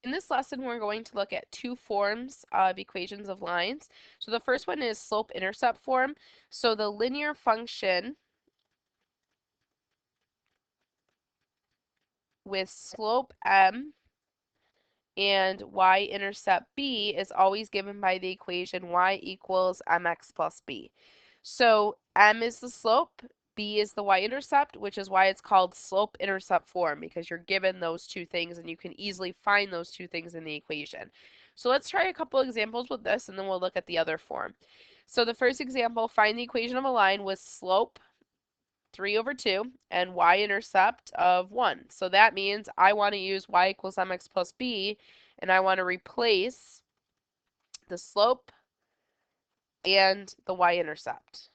In this lesson, we're going to look at two forms of equations of lines. So the first one is slope-intercept form. So the linear function with slope m and y-intercept b is always given by the equation y equals mx plus b. So m is the slope, b is the y-intercept, which is why it's called slope-intercept form, because you're given those two things and you can easily find those two things in the equation. So let's try a couple examples with this and then we'll look at the other form. So the first example, find the equation of a line with slope 3 over 2 and y-intercept of 1. So that means I want to use y equals mx plus b, and I want to replace the slope and the y-intercept.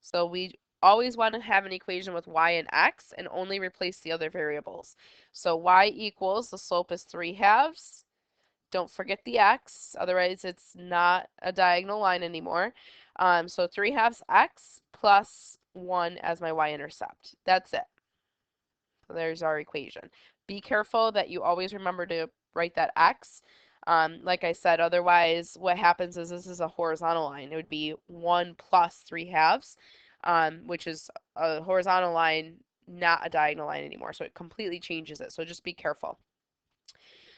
So we always want to have an equation with y and x and only replace the other variables. So y equals, the slope is 3/2. Don't forget the x, otherwise it's not a diagonal line anymore. So 3/2 x plus 1 as my y-intercept. That's it. So there's our equation. Be careful that you always remember to write that x. Like I said, otherwise what happens is this is a horizontal line. It would be 1 plus 3/2, which is a horizontal line, not a diagonal line anymore. So it completely changes it. So just be careful.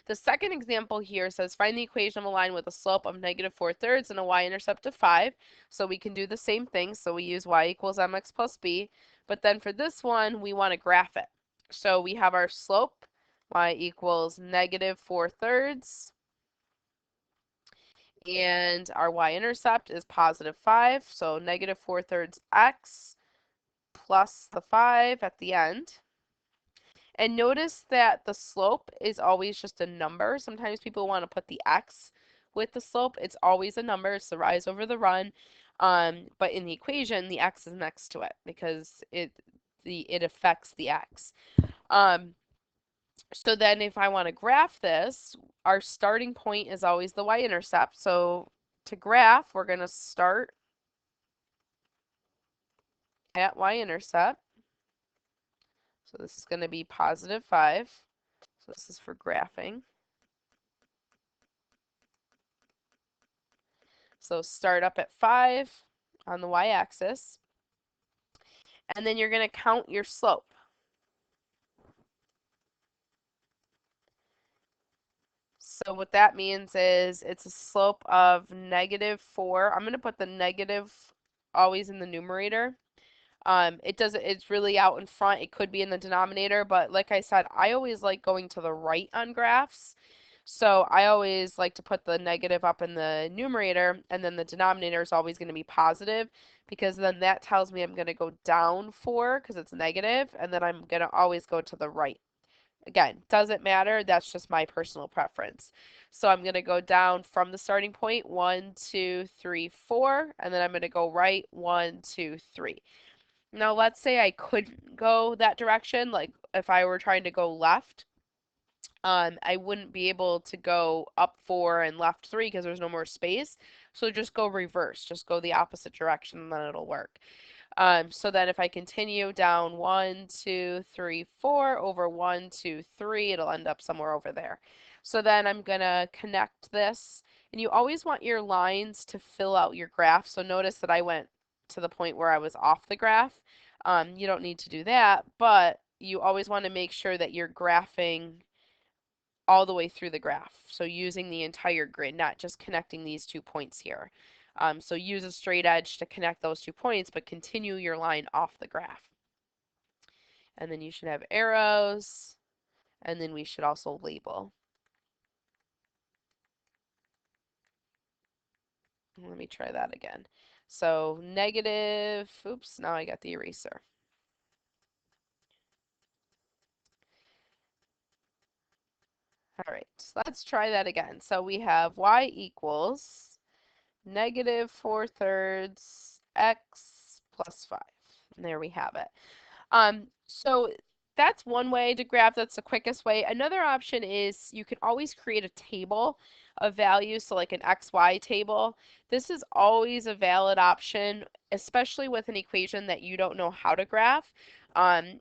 The second example here says find the equation of a line with a slope of -4/3 and a y-intercept of 5. So we can do the same thing. So we use y equals mx plus b. But then for this one, we want to graph it. So we have our slope, y equals -4/3, and our y-intercept is +5. So -4/3 x plus the 5 at the end. And notice that the slope is always just a number. Sometimes people want to put the x with the slope. It's always a number. It's the rise over the run. But in the equation, the x is next to it because it affects the x. So then if I want to graph this, our starting point is always the y-intercept. So to graph, we're going to start at y-intercept. So this is going to be +5. So this is for graphing. So start up at 5 on the y-axis, and then you're going to count your slope. So what that means is it's a slope of -4. I'm going to put the negative always in the numerator. It's really out in front. It could be in the denominator, but like I said, I always like going to the right on graphs. So I always like to put the negative up in the numerator, and then the denominator is always going to be positive, because then that tells me I'm going to go down 4 because it's negative, and then I'm going to always go to the right. Again, doesn't matter. That's just my personal preference. So I'm going to go down from the starting point, 1, 2, 3, 4, and then I'm going to go right, 1, 2, 3. Now, let's say I couldn't go that direction, like if I were trying to go left, I wouldn't be able to go up 4 and left 3 because there's no more space. So just go reverse, just go the opposite direction and then it'll work. So then if I continue down 1, 2, 3, 4 over 1, 2, 3, it'll end up somewhere over there. So then I'm gonna connect this, and you always want your lines to fill out your graph. So notice that I went to the point where I was off the graph. You don't need to do that, but you always want to make sure that you're graphing all the way through the graph. So using the entire grid, not just connecting these 2 points here. So use a straight edge to connect those 2 points, but continue your line off the graph. And then you should have arrows, and then we should also label. Let me try that again. So negative, oops, now I got the eraser. All right, so let's try that again. So we have y equals -4/3 x plus 5. And there we have it. So that's one way to graph. That's the quickest way. Another option is you can always create a table of values, so like an XY table. This is always a valid option, especially with an equation that you don't know how to graph.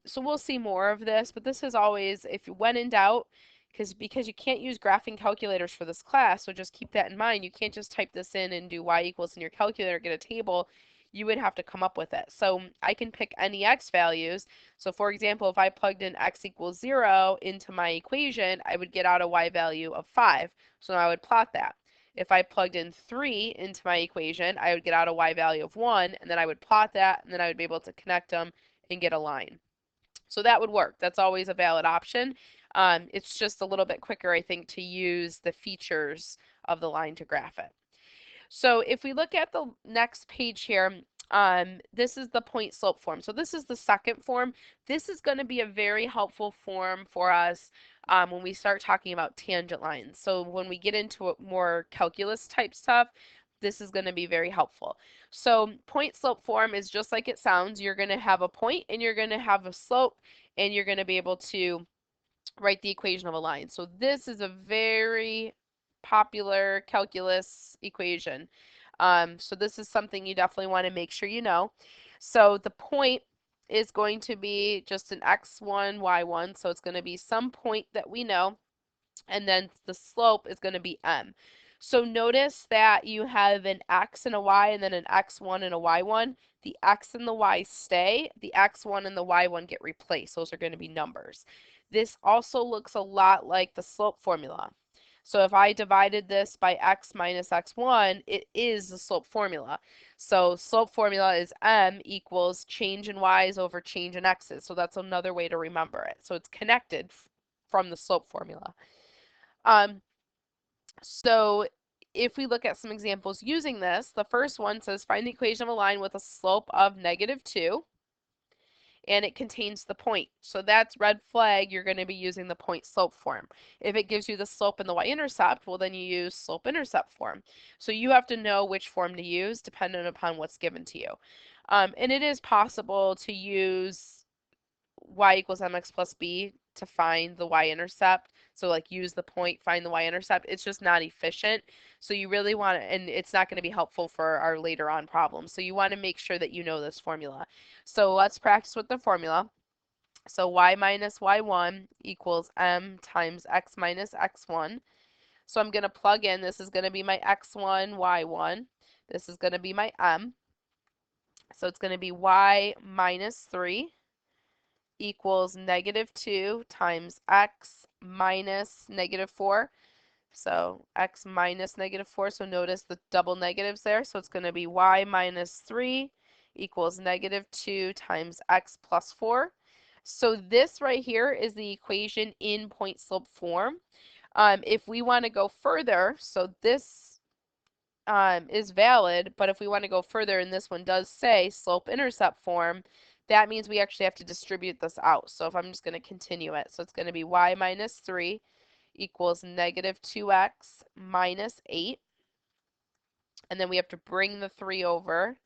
So we'll see more of this, but this is always, if when in doubt, because you can't use graphing calculators for this class, so just keep that in mind. You can't just type this in and do y equals in your calculator, get a table. You would have to come up with it. So I can pick any x values. So for example, if I plugged in x equals 0 into my equation, I would get out a y value of 5. So now I would plot that. If I plugged in 3 into my equation, I would get out a y value of 1, and then I would plot that, and then I would be able to connect them and get a line. So that would work. That's always a valid option. It's just a little bit quicker, I think, to use the features of the line to graph it. So if we look at the next page here, this is the point slope form. So this is the second form. This is going to be a very helpful form for us when we start talking about tangent lines. So when we get into more calculus type stuff, this is going to be very helpful. So point slope form is just like it sounds. You're going to have a point and you're going to have a slope, and you're going to be able to write the equation of a line. So this is a very popular calculus equation. So this is something you definitely want to make sure you know. So the point is going to be just an x1, y1. So it's going to be some point that we know, and then the slope is going to be m. So notice that you have an x and a y and then an x1 and a y1. The x and the y stay. The x1 and the y1 get replaced. Those are going to be numbers. This also looks a lot like the slope formula. So if I divided this by x minus x1, it is the slope formula. So slope formula is m equals change in y's over change in x's. So that's another way to remember it. So it's connected from the slope formula. So if we look at some examples using this, the first one says find the equation of a line with a slope of -2, and it contains the point. So that's red flag, you're going to be using the point slope form. If it gives you the slope and the y-intercept, well then you use slope-intercept form. So you have to know which form to use depending upon what's given to you. And it is possible to use y equals mx plus b to find the y-intercept. So like use the point, find the y-intercept. It's just not efficient. So you really want to, and it's not going to be helpful for our later on problems. So you want to make sure that you know this formula. So let's practice with the formula. So y minus y1 equals m times x minus x1. So I'm going to plug in, this is going to be my x1, y1. This is going to be my m. So it's going to be y minus 3 equals -2 times x minus -4. So x minus -4. So notice the double negatives there. So it's going to be y minus 3 equals -2 times x plus 4. So this right here is the equation in point slope form. If we want to go further, so this is valid, but if we want to go further, and this one does say slope-intercept form, that means we actually have to distribute this out. So if I'm just going to continue it, so it's going to be y minus 3 equals -2x minus 8. And then we have to bring the 3 over.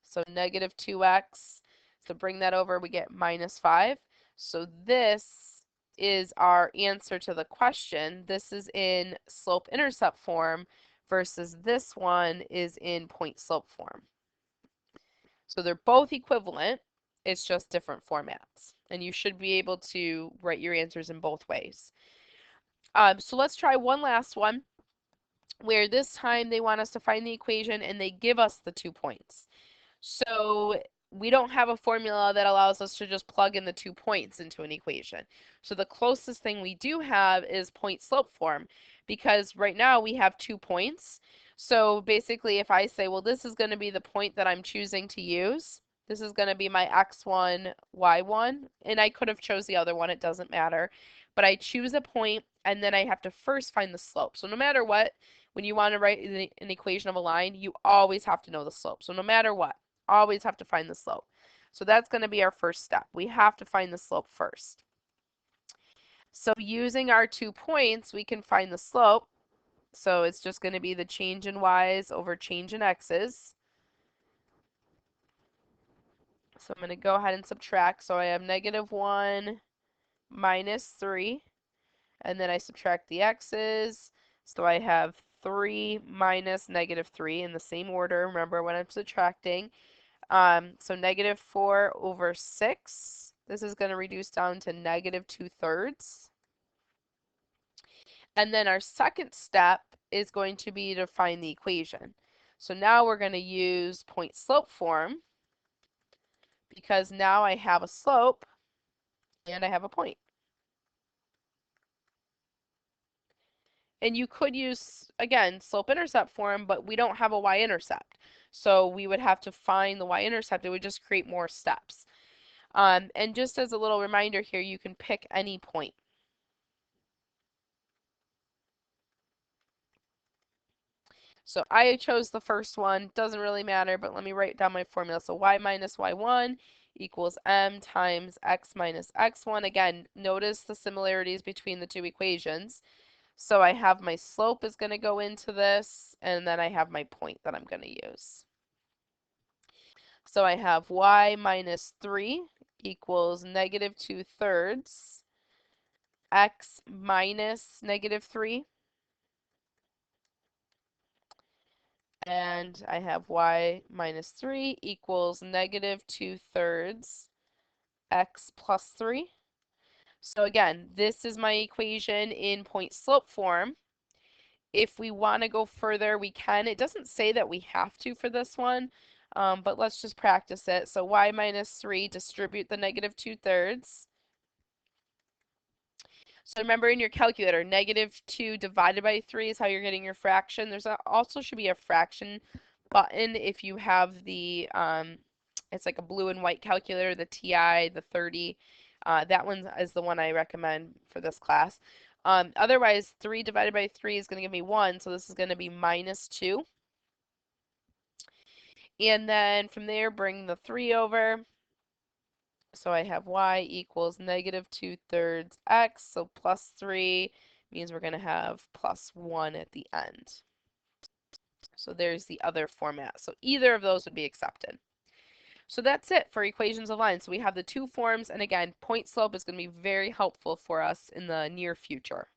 So -2x. So bring that over, we get -5. So this is our answer to the question. This is in slope-intercept form versus this one is in point slope form. So they're both equivalent. It's just different formats. And you should be able to write your answers in both ways. So let's try one last one where this time they want us to find the equation and they give us the 2 points. So we don't have a formula that allows us to just plug in the 2 points into an equation. So the closest thing we do have is point slope form, because right now we have 2 points. So basically if I say, well, this is going to be the point that I'm choosing to use, this is going to be my x1, y1, and I could have chose the other one, it doesn't matter. But I choose a point and then I have to first find the slope. So no matter what, when you want to write an equation of a line, you always have to know the slope. So no matter what, always have to find the slope. So that's going to be our first step. We have to find the slope first. So using our 2 points, we can find the slope. So it's just going to be the change in y's over change in x's. So I'm going to go ahead and subtract. So I have -1 minus 3. And then I subtract the x's. So I have 3 minus -3 in the same order. Remember when I'm subtracting. So -4 over 6. This is going to reduce down to -2/3. And then our second step is going to be to find the equation. So now we're going to use point slope form because now I have a slope and I have a point. And you could use, again, slope-intercept form, but we don't have a y-intercept. So we would have to find the y-intercept. It would just create more steps. And just as a little reminder here, you can pick any point. So I chose the first one, doesn't really matter, but let me write down my formula. So y minus y1 equals m times x minus x1. Again, notice the similarities between the two equations. So I have my slope is going to go into this, and then I have my point that I'm going to use. So I have y minus 3 equals negative 2/3 x minus negative 3. And I have y minus 3 equals negative 2/3 x plus 3. So again, this is my equation in point slope form. If we want to go further, we can. It doesn't say that we have to for this one, but let's just practice it. So y minus 3, distribute the negative 2/3. So remember in your calculator, negative 2 divided by 3 is how you're getting your fraction. There's also should be a fraction button if you have the, it's like a blue and white calculator, the TI, the 30. That one is the one I recommend for this class. Otherwise, 3 divided by 3 is going to give me 1, so this is going to be minus 2. And then from there, bring the 3 over. So I have y equals negative 2/3 x, so plus 3 means we're going to have plus 1 at the end. So there's the other format. So either of those would be accepted. So that's it for equations of lines. So we have the two forms, and again, point slope is going to be very helpful for us in the near future.